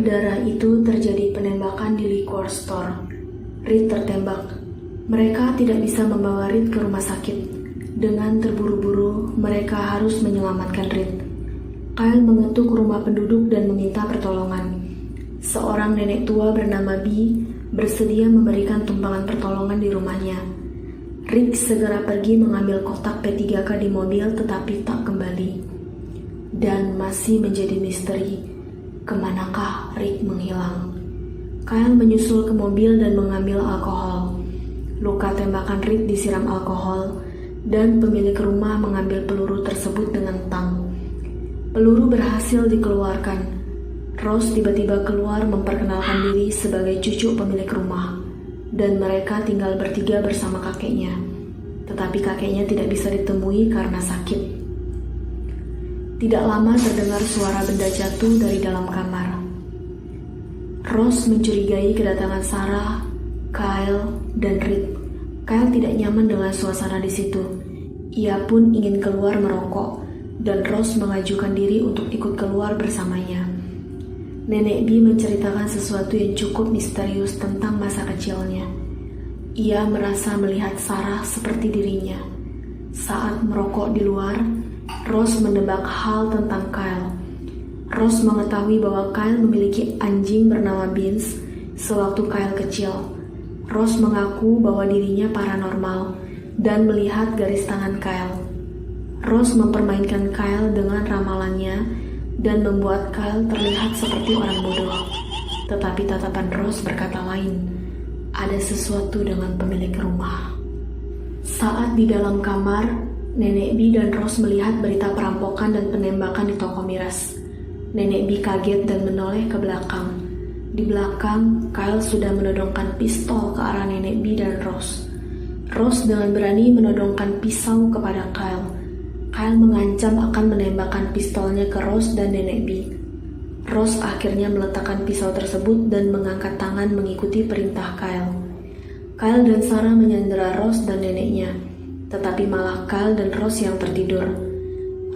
berdarah itu terjadi penembakan di liquor store. Reed tertembak. Mereka tidak bisa membawa Reed ke rumah sakit. Dengan terburu-buru, mereka harus menyelamatkan Reed. Kyle mengetuk rumah penduduk dan meminta pertolongan. Seorang nenek tua bernama Bee bersedia memberikan tumpangan pertolongan di rumahnya. Rick segera pergi mengambil kotak P3K di mobil tetapi tak kembali. Dan masih menjadi misteri, kemanakah Rick menghilang? Kyle menyusul ke mobil dan mengambil alkohol. Luka tembakan Rick disiram alkohol dan pemilik rumah mengambil peluru tersebut dengan tang. Peluru berhasil dikeluarkan. Rose tiba-tiba keluar memperkenalkan diri sebagai cucu pemilik rumah, dan mereka tinggal bertiga bersama kakeknya. Tetapi kakeknya tidak bisa ditemui karena sakit. Tidak lama terdengar suara benda jatuh dari dalam kamar. Rose mencurigai kedatangan Sarah, Kyle, dan Reed. Kyle tidak nyaman dengan suasana di situ. Ia pun ingin keluar merokok, dan Rose mengajukan diri untuk ikut keluar bersamanya. Nenek Bee menceritakan sesuatu yang cukup misterius tentang masa kecilnya. Ia merasa melihat Sarah seperti dirinya. Saat merokok di luar, Rose menebak hal tentang Kyle. Rose mengetahui bahwa Kyle memiliki anjing bernama Beans sewaktu Kyle kecil. Rose mengaku bahwa dirinya paranormal dan melihat garis tangan Kyle. Rose mempermainkan Kyle dengan ramalannya dan membuat Kyle terlihat seperti orang bodoh. Tetapi tatapan Rose berkata lain. Ada sesuatu dengan pemilik rumah. Saat di dalam kamar, Nenek Bee dan Rose melihat berita perampokan dan penembakan di toko miras. Nenek Bee kaget dan menoleh ke belakang. Di belakang, Kyle sudah menodongkan pistol ke arah Nenek Bee dan Rose. Rose dengan berani menodongkan pisau kepada Kyle. Kyle mengancam akan menembakkan pistolnya ke Rose dan Nenek Bee. Rose akhirnya meletakkan pisau tersebut dan mengangkat tangan mengikuti perintah Kyle. Kyle dan Sarah menyandera Rose dan neneknya, tetapi malah Kyle dan Rose yang tertidur.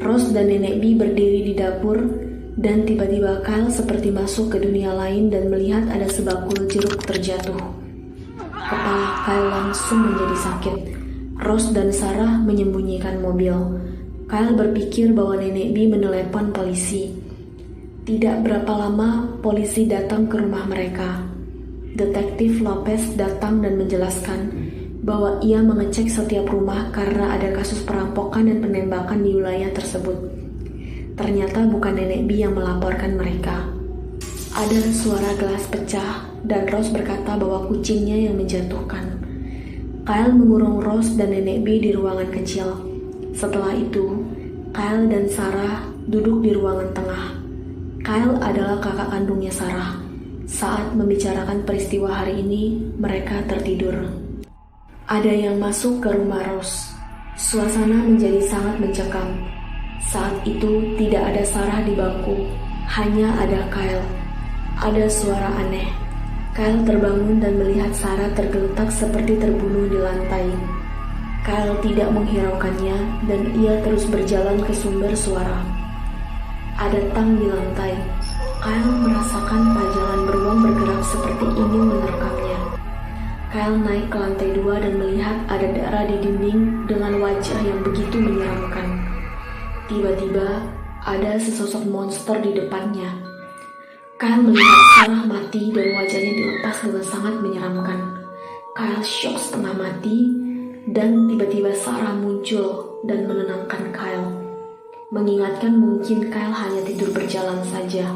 Rose dan Nenek Bee berdiri di dapur, dan tiba-tiba Kyle seperti masuk ke dunia lain dan melihat ada sebakul jeruk terjatuh. Kepala Kyle langsung menjadi sakit. Rose dan Sarah menyembunyikan mobil. Kyle berpikir bahwa Nenek Bee menelepon polisi. Tidak berapa lama, polisi datang ke rumah mereka. Detektif Lopez datang dan menjelaskan bahwa ia mengecek setiap rumah karena ada kasus perampokan dan penembakan di wilayah tersebut. Ternyata bukan Nenek Bee yang melaporkan mereka. Ada suara gelas pecah dan Rose berkata bahwa kucingnya yang menjatuhkan. Kyle mengurung Rose dan Nenek Bee di ruangan kecil. Setelah itu, Kyle dan Sarah duduk di ruangan tengah. Kyle adalah kakak kandungnya Sarah. Saat membicarakan peristiwa hari ini, mereka tertidur. Ada yang masuk ke rumah Rose. Suasana menjadi sangat mencekam. Saat itu tidak ada Sarah di bangku, hanya ada Kyle. Ada suara aneh. Kyle terbangun dan melihat Sarah tergeletak seperti terbunuh di lantai. Kyle tidak menghiraukannya dan ia terus berjalan ke sumber suara. Ada tang di lantai. Kyle merasakan pajangan beruang bergerak seperti ingin menerkamnya. Kyle naik ke lantai 2 dan melihat ada darah di dinding dengan wajah yang begitu menyeramkan. Tiba-tiba ada sesosok monster di depannya. Kyle melihat Sarah mati dan wajahnya dilepas dengan sangat menyeramkan. Kyle syok setengah mati. Dan tiba-tiba Sarah muncul dan menenangkan Kyle. Mengingatkan mungkin Kyle hanya tidur berjalan saja.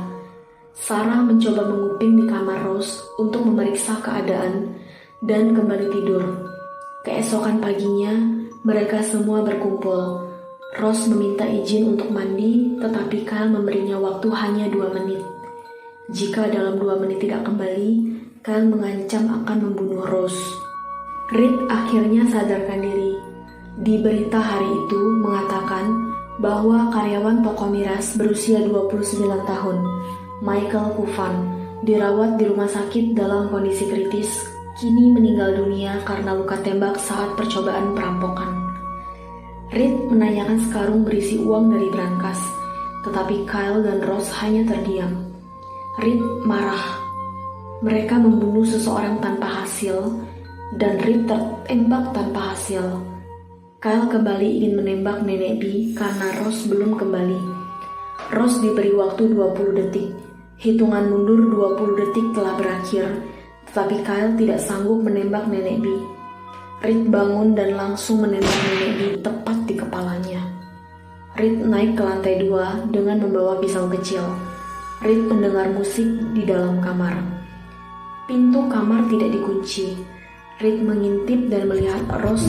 Sarah mencoba menguping di kamar Rose untuk memeriksa keadaan dan kembali tidur. Keesokan paginya, mereka semua berkumpul. Rose meminta izin untuk mandi, tetapi Kyle memberinya waktu hanya 2 menit. Jika dalam 2 menit tidak kembali, Kyle mengancam akan membunuh Rose. Reed akhirnya sadarkan diri. Di berita hari itu mengatakan bahwa karyawan toko miras berusia 29 tahun, Michael Kuvan, dirawat di rumah sakit dalam kondisi kritis, kini meninggal dunia karena luka tembak saat percobaan perampokan. Reed menanyakan sekarung berisi uang dari brankas, tetapi Kyle dan Rose hanya terdiam. Reed marah. Mereka membunuh seseorang tanpa hasil, dan Reed tertembak tanpa hasil. Kyle kembali ingin menembak Nenek B karena Ross belum kembali. Ross diberi waktu 20 detik. Hitungan mundur 20 detik telah berakhir, tetapi Kyle tidak sanggup menembak Nenek B. Reed bangun dan langsung menembak Nenek B tepat di kepalanya. Reed naik ke lantai 2 dengan membawa pisau kecil. Reed mendengar musik di dalam kamar. Pintu kamar tidak dikunci. Reed mengintip dan melihat Ross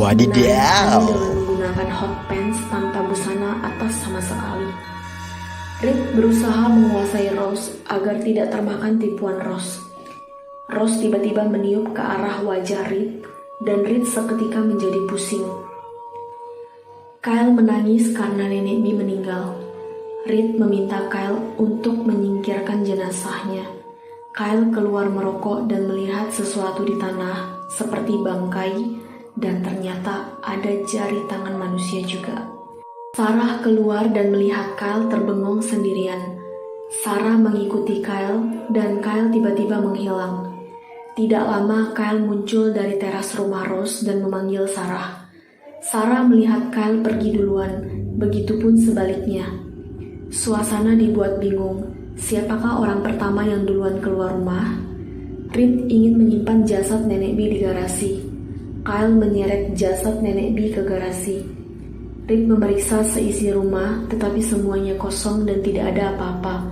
dengan menggunakan hot pants tanpa busana atas sama sekali. Reed berusaha menguasai Ross agar tidak termakan tipuan Ross. Ross tiba-tiba meniup ke arah wajah Reed dan Reed seketika menjadi pusing. Kyle menangis karena Nenek B meninggal. Reed meminta Kyle untuk menyingkirkan jenazahnya. Kyle keluar merokok dan melihat sesuatu di tanah seperti bangkai, dan ternyata ada jari tangan manusia juga. Sarah keluar dan melihat Kyle terbengong sendirian. Sarah mengikuti Kyle dan Kyle tiba-tiba menghilang. Tidak lama Kyle muncul dari teras rumah Ross dan memanggil Sarah. Sarah melihat Kyle pergi duluan, begitupun sebaliknya. Suasana dibuat bingung. Siapakah orang pertama yang duluan keluar rumah? Reed ingin menyimpan jasad Nenek B di garasi. Kyle menyeret jasad Nenek B ke garasi. Reed memeriksa seisi rumah, tetapi semuanya kosong dan tidak ada apa-apa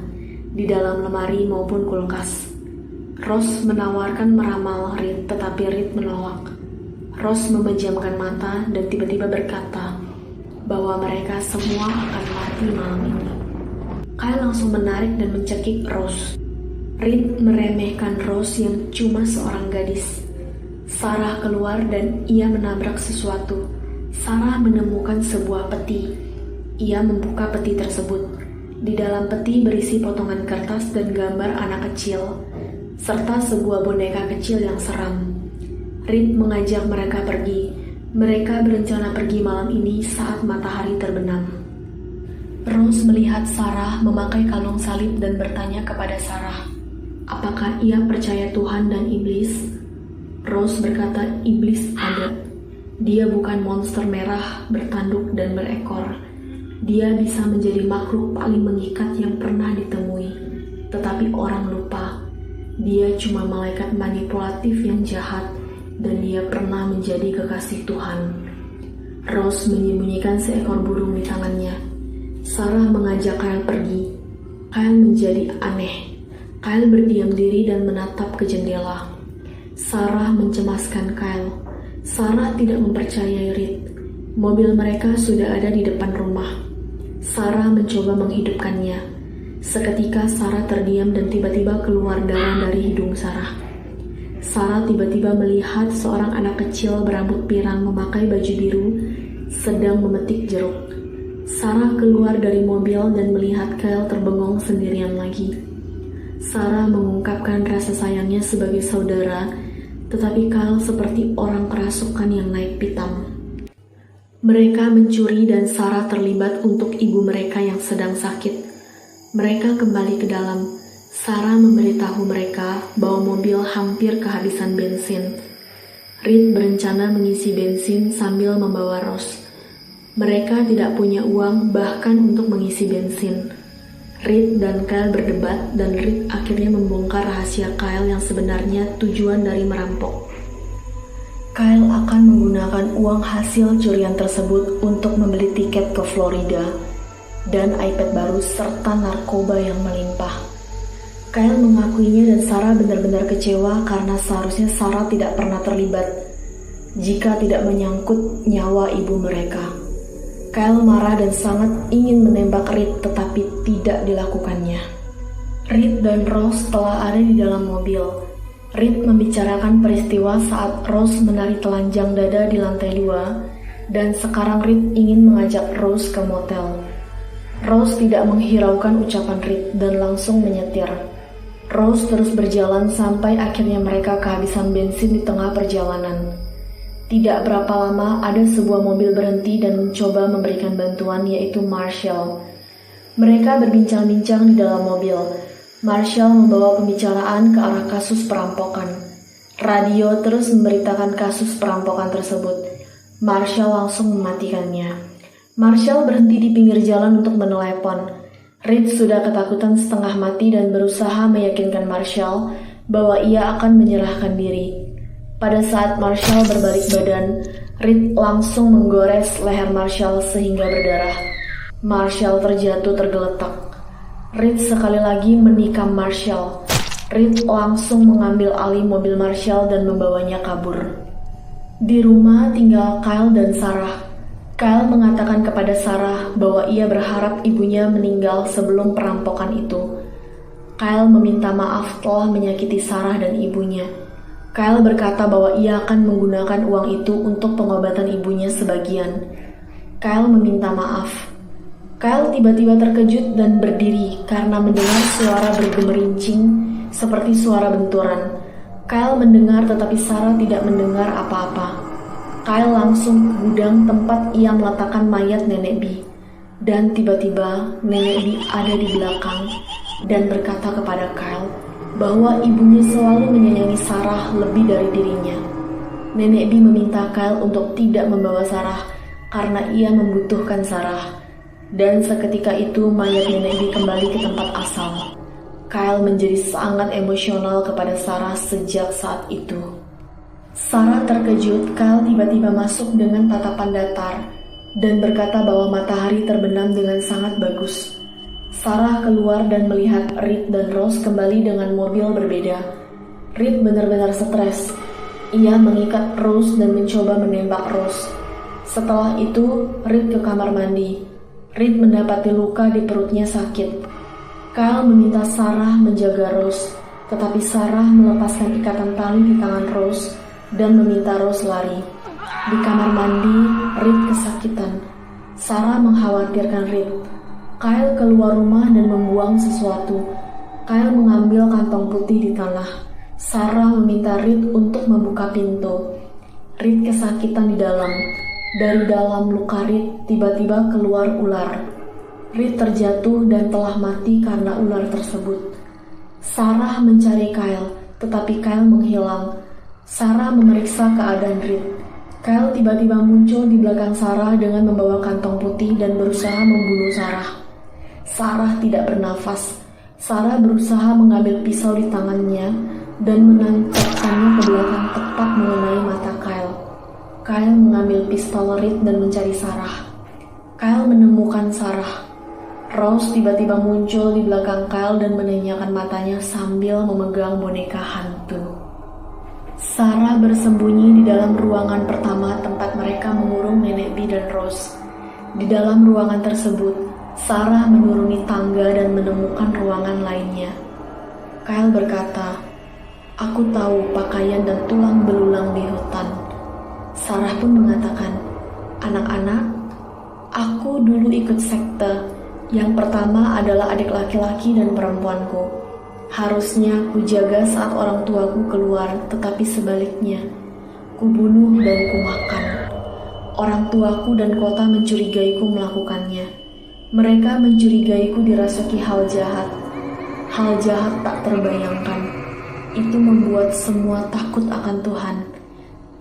di dalam lemari maupun kulkas. Ross menawarkan meramal Reed, tetapi Reed menolak. Ross memejamkan mata dan tiba-tiba berkata bahwa mereka semua akan mati malam ini. Kyle langsung menarik dan mencekik Ross. Reed meremehkan Ross yang cuma seorang gadis. Sarah keluar dan ia menabrak sesuatu. Sarah menemukan sebuah peti. Ia membuka peti tersebut. Di dalam peti berisi potongan kertas dan gambar anak kecil, serta sebuah boneka kecil yang seram. Reed mengajak mereka pergi. Mereka berencana pergi malam ini saat matahari terbenam. Ross melihat Sarah memakai kalung salib dan bertanya kepada Sarah, apakah ia percaya Tuhan dan iblis? Ross berkata iblis ada. Dia bukan monster merah bertanduk dan berekor. Dia bisa menjadi makhluk paling mengikat yang pernah ditemui. Tetapi orang lupa, dia cuma malaikat manipulatif yang jahat dan dia pernah menjadi kekasih Tuhan. Ross menyembunyikan seekor burung di tangannya. Sarah mengajak Kyle pergi. Kyle menjadi aneh. Kyle berdiam diri dan menatap ke jendela. Sarah mencemaskan Kyle. Sarah tidak mempercayai Reed. Mobil mereka sudah ada di depan rumah. Sarah mencoba menghidupkannya. Seketika Sarah terdiam dan tiba-tiba keluar darah dari hidung Sarah. Sarah tiba-tiba melihat seorang anak kecil berambut pirang memakai baju biru sedang memetik jeruk. Sarah keluar dari mobil dan melihat Kyle terbengong sendirian lagi. Sarah mengungkapkan rasa sayangnya sebagai saudara, tetapi Kyle seperti orang kerasukan yang naik pitam. Mereka mencuri dan Sarah terlibat untuk ibu mereka yang sedang sakit. Mereka kembali ke dalam. Sarah memberitahu mereka bahwa mobil hampir kehabisan bensin. Reed berencana mengisi bensin sambil membawa Ross. Mereka tidak punya uang bahkan untuk mengisi bensin. Reed dan Kyle berdebat dan Reed akhirnya membongkar rahasia Kyle yang sebenarnya tujuan dari merampok. Kyle akan menggunakan uang hasil curian tersebut untuk membeli tiket ke Florida dan iPad baru serta narkoba yang melimpah. Kyle mengakuinya dan Sarah benar-benar kecewa karena seharusnya Sarah tidak pernah terlibat jika tidak menyangkut nyawa ibu mereka. Kyle marah dan sangat ingin menembak Reed tetapi tidak dilakukannya. Reed dan Ross telah ada di dalam mobil. Reed membicarakan peristiwa saat Ross menari telanjang dada di lantai 2 dan sekarang Reed ingin mengajak Ross ke motel. Ross tidak menghiraukan ucapan Reed dan langsung menyetir. Ross terus berjalan sampai akhirnya mereka kehabisan bensin di tengah perjalanan. Tidak berapa lama ada sebuah mobil berhenti dan mencoba memberikan bantuan, yaitu Marshall. Mereka berbincang-bincang di dalam mobil. Marshall membawa pembicaraan ke arah kasus perampokan. Radio terus memberitakan kasus perampokan tersebut. Marshall langsung mematikannya. Marshall berhenti di pinggir jalan untuk menelepon. Reed sudah ketakutan setengah mati dan berusaha meyakinkan Marshall bahwa ia akan menyerahkan diri. Pada saat Marshall berbalik badan, Reed langsung menggores leher Marshall sehingga berdarah. Marshall terjatuh tergeletak. Reed sekali lagi menikam Marshall. Reed langsung mengambil alih mobil Marshall dan membawanya kabur. Di rumah tinggal Kyle dan Sarah. Kyle mengatakan kepada Sarah bahwa ia berharap ibunya meninggal sebelum perampokan itu. Kyle meminta maaf telah menyakiti Sarah dan ibunya. Kyle berkata bahwa ia akan menggunakan uang itu untuk pengobatan ibunya sebagian. Kyle meminta maaf. Kyle tiba-tiba terkejut dan berdiri karena mendengar suara bergemerincing seperti suara benturan. Kyle mendengar tetapi Sarah tidak mendengar apa-apa. Kyle langsung ke gudang tempat ia meletakkan mayat Nenek B. Dan tiba-tiba Nenek B ada di belakang dan berkata kepada Kyle bahwa ibunya selalu menyayangi Sarah lebih dari dirinya. Nenek B meminta Kyle untuk tidak membawa Sarah karena ia membutuhkan Sarah. Dan seketika itu mayat Nenek B kembali ke tempat asal. Kyle menjadi sangat emosional kepada Sarah sejak saat itu. Sarah terkejut. Kyle tiba-tiba masuk dengan tatapan datar dan berkata bahwa matahari terbenam dengan sangat bagus. Sarah keluar dan melihat Reed dan Rose kembali dengan mobil berbeda. Reed benar-benar stres. Ia mengikat Rose dan mencoba menembak Rose. Setelah itu, Reed ke kamar mandi. Reed mendapati luka di perutnya sakit. Kyle meminta Sarah menjaga Rose, tetapi Sarah melepaskan ikatan tali di tangan Rose dan meminta Rose lari. Di kamar mandi, Reed kesakitan. Sarah mengkhawatirkan Reed. Kyle keluar rumah dan membuang sesuatu. Kyle mengambil kantong putih di tanah. Sarah meminta Reed untuk membuka pintu. Reed kesakitan di dalam. Dari dalam luka Reed tiba-tiba keluar ular. Reed terjatuh dan telah mati karena ular tersebut. Sarah mencari Kyle, tetapi Kyle menghilang. Sarah memeriksa keadaan Reed. Kyle tiba-tiba muncul di belakang Sarah dengan membawa kantong putih dan berusaha membunuh Sarah. Sarah tidak bernafas. Sarah berusaha mengambil pisau di tangannya dan menancapkannya ke belakang tepat mengenai mata Kyle. Kyle mengambil pistol Reed dan mencari Sarah. Kyle menemukan Sarah. Rose tiba-tiba muncul di belakang Kyle dan menenyakan matanya sambil memegang boneka hantu. Sarah bersembunyi di dalam ruangan pertama tempat mereka mengurung Nenek B dan Rose. Di dalam ruangan tersebut, Sarah menuruni tangga dan menemukan ruangan lainnya. Kyle berkata, "Aku tahu pakaian dan tulang belulang di hutan." Sarah pun mengatakan, "Anak-anak, aku dulu ikut sekte. Yang pertama adalah adik laki-laki dan perempuanku. Harusnya kujaga saat orang tuaku keluar, tetapi sebaliknya, kubunuh dan kumakan. Orang tuaku dan kota mencurigaiku melakukannya. Mereka mencurigaiku dirasuki hal jahat. Hal jahat tak terbayangkan. Itu membuat semua takut akan Tuhan.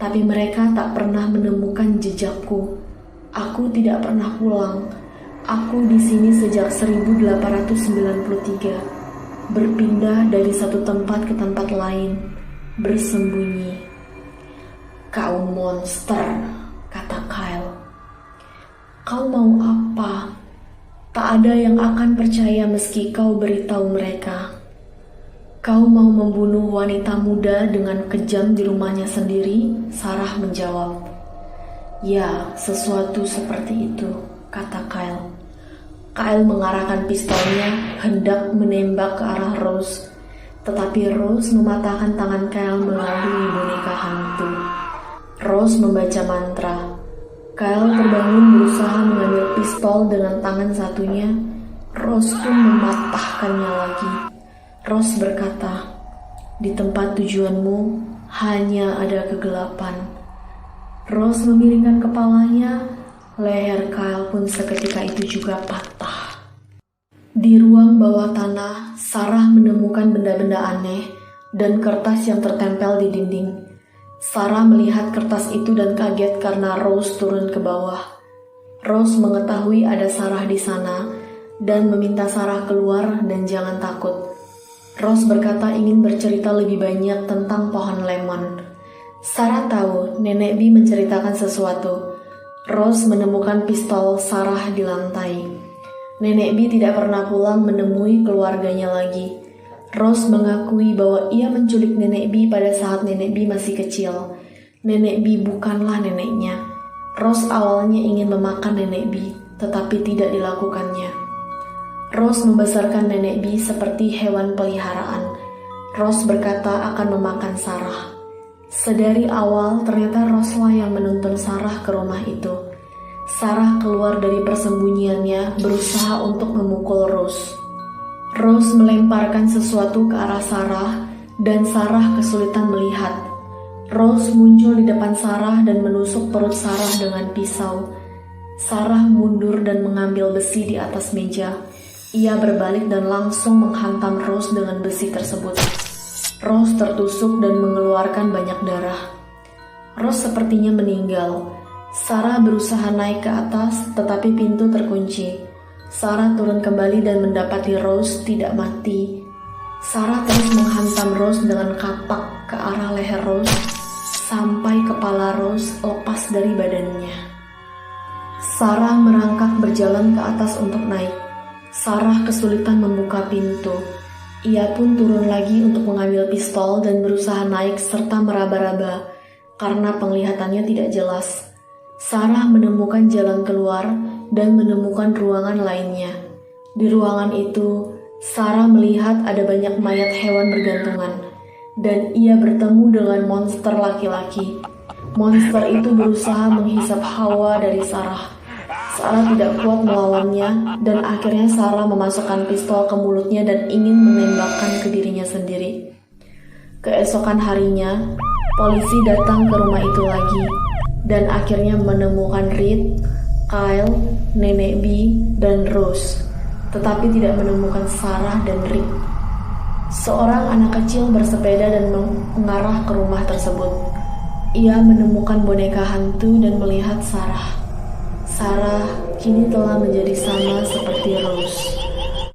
Tapi mereka tak pernah menemukan jejakku. Aku tidak pernah pulang. Aku di sini sejak 1893. Berpindah dari satu tempat ke tempat lain. Bersembunyi." "Kau monster," kata Kyle. "Kau mau apa? Tak ada yang akan percaya meski kau beritahu mereka. Kau mau membunuh wanita muda dengan kejam di rumahnya sendiri?" Sarah menjawab. "Ya, sesuatu seperti itu," kata Kyle. Kyle mengarahkan pistolnya hendak menembak ke arah Rose, tetapi Rose mematahkan tangan Kyle melalui boneka hantu. Rose membaca mantra. Kyle terbangun berusaha mengambil pistol dengan tangan satunya. Rose pun mematahkannya lagi. Rose berkata, "Di tempat tujuanmu hanya ada kegelapan." Rose memiringkan kepalanya. Leher Kyle pun seketika itu juga patah. Di ruang bawah tanah, Sarah menemukan benda-benda aneh dan kertas yang tertempel di dinding. Sarah melihat kertas itu dan kaget karena Rose turun ke bawah. Rose mengetahui ada Sarah di sana dan meminta Sarah keluar dan jangan takut. Rose berkata ingin bercerita lebih banyak tentang pohon lemon. Sarah tahu Nenek B menceritakan sesuatu. Rose menemukan pistol Sarah di lantai. Nenek B tidak pernah pulang menemui keluarganya lagi. Rose mengakui bahwa ia menculik Nenek B pada saat Nenek B masih kecil. Nenek B bukanlah neneknya. Rose awalnya ingin memakan Nenek B, tetapi tidak dilakukannya. Rose membesarkan Nenek B seperti hewan peliharaan. Rose berkata akan memakan Sarah. Sedari awal ternyata Rose lah yang menuntun Sarah ke rumah itu. Sarah keluar dari persembunyiannya berusaha untuk memukul Rose. Rose melemparkan sesuatu ke arah Sarah dan Sarah kesulitan melihat. Rose muncul di depan Sarah dan menusuk perut Sarah dengan pisau. Sarah mundur dan mengambil besi di atas meja. Ia berbalik dan langsung menghantam Rose dengan besi tersebut. Rose tertusuk dan mengeluarkan banyak darah. Rose sepertinya meninggal. Sarah berusaha naik ke atas, tetapi pintu terkunci. Sarah turun kembali dan mendapati Rose tidak mati. Sarah terus menghantam Rose dengan kapak ke arah leher Rose, sampai kepala Rose lepas dari badannya. Sarah merangkak berjalan ke atas untuk naik. Sarah kesulitan membuka pintu. Ia pun turun lagi untuk mengambil pistol dan berusaha naik serta meraba-raba, karena penglihatannya tidak jelas. Sarah menemukan jalan keluar dan menemukan ruangan lainnya. Di ruangan itu, Sarah melihat ada banyak mayat hewan bergantungan, dan ia bertemu dengan monster laki-laki. Monster itu berusaha menghisap hawa dari Sarah. Sarah tidak kuat melawannya, dan akhirnya Sarah memasukkan pistol ke mulutnya dan ingin menembakkan ke dirinya sendiri. Keesokan harinya, polisi datang ke rumah itu lagi, dan akhirnya menemukan Reed, Kyle, Nenek B, dan Rose, tetapi tidak menemukan Sarah dan Rick. Seorang anak kecil bersepeda dan mengarah ke rumah tersebut. Ia menemukan boneka hantu dan melihat Sarah. Sarah kini telah menjadi sama seperti